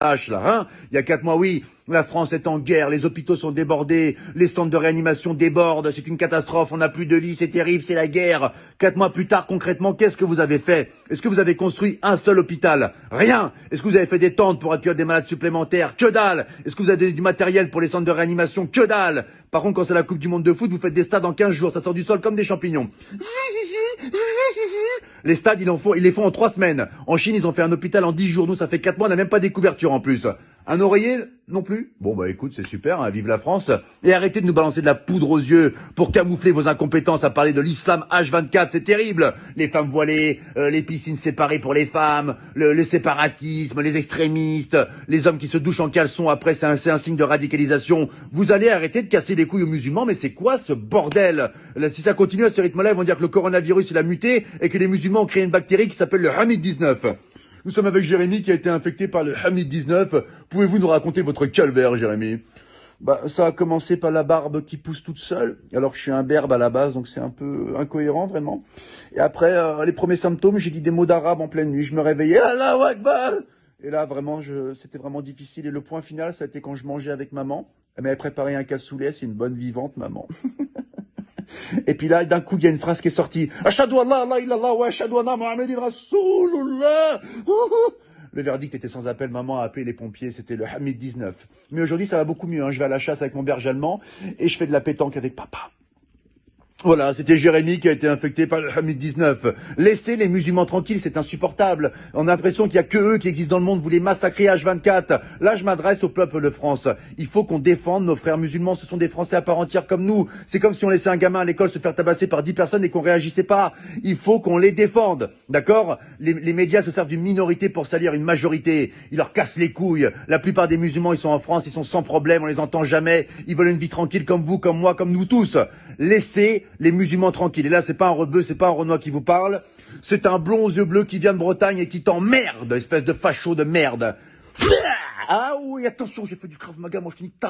là, hein. Il y a 4 mois, oui, la France est en guerre, les hôpitaux sont débordés, les centres de réanimation débordent, c'est une catastrophe, on n'a plus de lits, c'est terrible, c'est la guerre. 4 mois plus tard, concrètement, qu'est-ce que vous avez fait? Est-ce que vous avez construit un seul hôpital? Rien. Est-ce que vous avez fait des tentes pour accueillir des malades supplémentaires? Que dalle. Est-ce que vous avez donné du matériel pour les centres de réanimation? Que dalle. Par contre, quand c'est la Coupe du Monde de foot, vous faites des stades en 15 jours, ça sort du sol comme des champignons. Les stades, ils les font en 3 semaines. En Chine, ils ont fait un hôpital en 10 jours. Nous, ça fait 4 mois, on n'a même pas des couvertures en plus. Un oreiller non plus? Bon, bah écoute, c'est super, hein, vive la France. Et arrêtez de nous balancer de la poudre aux yeux pour camoufler vos incompétences à parler de l'islam H24, c'est terrible. Les femmes voilées, les piscines séparées pour les femmes, le séparatisme, les extrémistes, les hommes qui se douchent en caleçon après, c'est un signe de radicalisation. Vous allez arrêter de casser les couilles aux musulmans, mais c'est quoi ce bordel? Là, si ça continue à ce rythme-là, ils vont dire que le coronavirus, il a muté et que les musulmans ont créé une bactérie qui s'appelle le Hamid-19. Nous sommes avec Jérémy qui a été infecté par le Hamid-19. Pouvez-vous nous raconter votre calvaire, Jérémy? Bah, ça a commencé par la barbe qui pousse toute seule, alors que je suis un berbe à la base, donc c'est un peu incohérent, vraiment. Et après, les premiers symptômes, j'ai dit des mots d'arabe en pleine nuit. Je me réveillais, Allahu Akbar! Et là, vraiment, c'était vraiment difficile. Et le point final, ça a été quand je mangeais avec maman. Elle m'avait préparé un cassoulet, c'est une bonne vivante, maman. Et puis là, d'un coup, il y a une phrase qui est sortie. Ashhadu an la ilaha illallah wa ashhadu anna Muhammadan Rasulullah. Le verdict était sans appel. Maman a appelé les pompiers. C'était le Hamid 19. Mais aujourd'hui, ça va beaucoup mieux. Hein. Je vais à la chasse avec mon berger allemand et je fais de la pétanque avec papa. Voilà, c'était Jérémy qui a été infecté par le Hamid 19. Laissez les musulmans tranquilles, c'est insupportable. On a l'impression qu'il y a que eux qui existent dans le monde. Vous les massacrez H24. Là, je m'adresse au peuple de France. Il faut qu'on défende nos frères musulmans. Ce sont des Français à part entière comme nous. C'est comme si on laissait un gamin à l'école se faire tabasser par 10 personnes et qu'on réagissait pas. Il faut qu'on les défende. D'accord? Les médias se servent d'une minorité pour salir une majorité. Ils leur cassent les couilles. La plupart des musulmans, ils sont en France, ils sont sans problème, on les entend jamais. Ils veulent une vie tranquille comme vous, comme moi, comme nous tous. Laissez les musulmans tranquilles. Et là, c'est pas un rebeu, c'est pas un Renoir qui vous parle. C'est un blond aux yeux bleus qui vient de Bretagne et qui t'emmerde, espèce de facho de merde. Ah oui, attention, j'ai fait du Krav Maga, moi je te nique ta